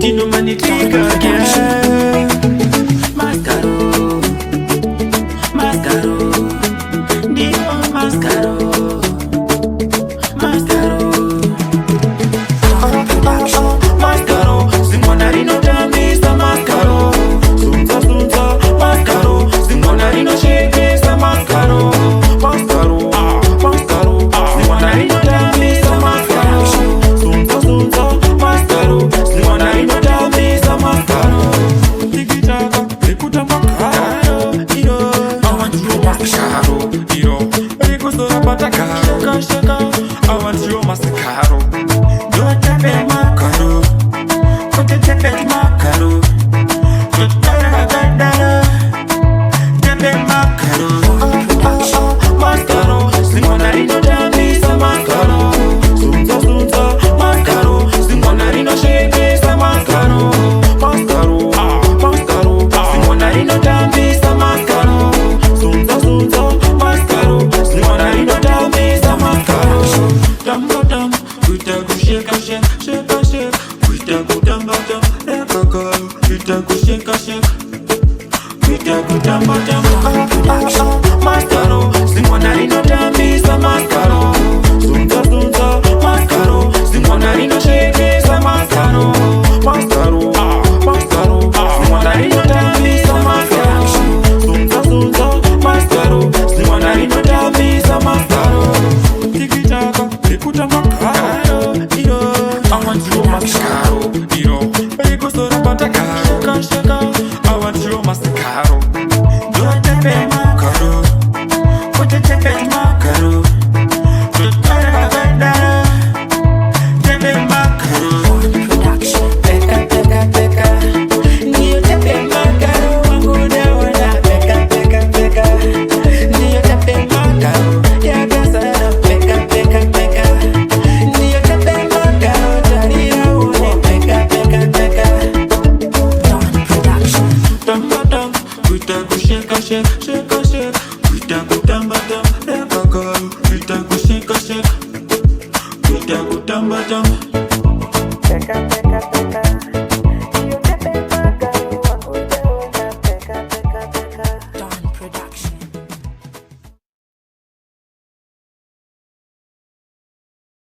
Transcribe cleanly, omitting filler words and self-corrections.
Tinoman, trika, yeah. Mazigaro, mazigaro, dio mazigaro, mazigaro, mazigaro. Zimwana rinotambisa mazigaro, sunza sunza mazigaro. Zimwana rinoshekesa mazigaro, mazigaro, mazigaro. Zimwana rinotambisa mazigaro, sunza sunza mazigaro. Zimwana rinotambisa mazigaro. Tikitaka rekutamba karo, iyo awantiyo mazigaro, iyo rekusora patakaro kashaka. Awantiyo mazigaro, dotepe makaro, kotetepe makaro, kotetepe tepe makaro. Mazigaro, zimwana rinotambisa mazigaro, sunza sunza mazigaro. Zimwana rinoshekesa mazigaro, mazigaro, mazigaro. Zimwana rinotambisa mazigaro, sunza sunza mazigaro. Zimwana rinotambisa mazigaro. Tamba tamba, kuita kusheka sheka, sheka sheka. Kuita kutamba tamba, epakaro. Kuita kusheka sheka, kuita kutamba tamba. Mazigaro, zimwana rinotambisa mazigaro, sunza sunza mazigaro. Zimwana rinoshekesa mazigaro, mazigaro, mazigaro. Zimwana rinotambisa mazigaro, sunza sunza mazigaro. Zimwana rinotambisa mazigaro. Tikitaka rekutamba karo, iyo awantiyo mazigaro, iyo rekusora patakaro kashaka. Awantiyo mazigaro, dotepe makaro, kotetepe makaro, kotetepe tepe makaro. Peka peka peka, ndiyo tepe makaro. Wangu dawana peka peka peka, ndiyo tepe makaro. Yakasana peka peka peka, ndiyo tepe makaro. Taria une peka peka peka. Tamba tamba, kuita kusheka sheka.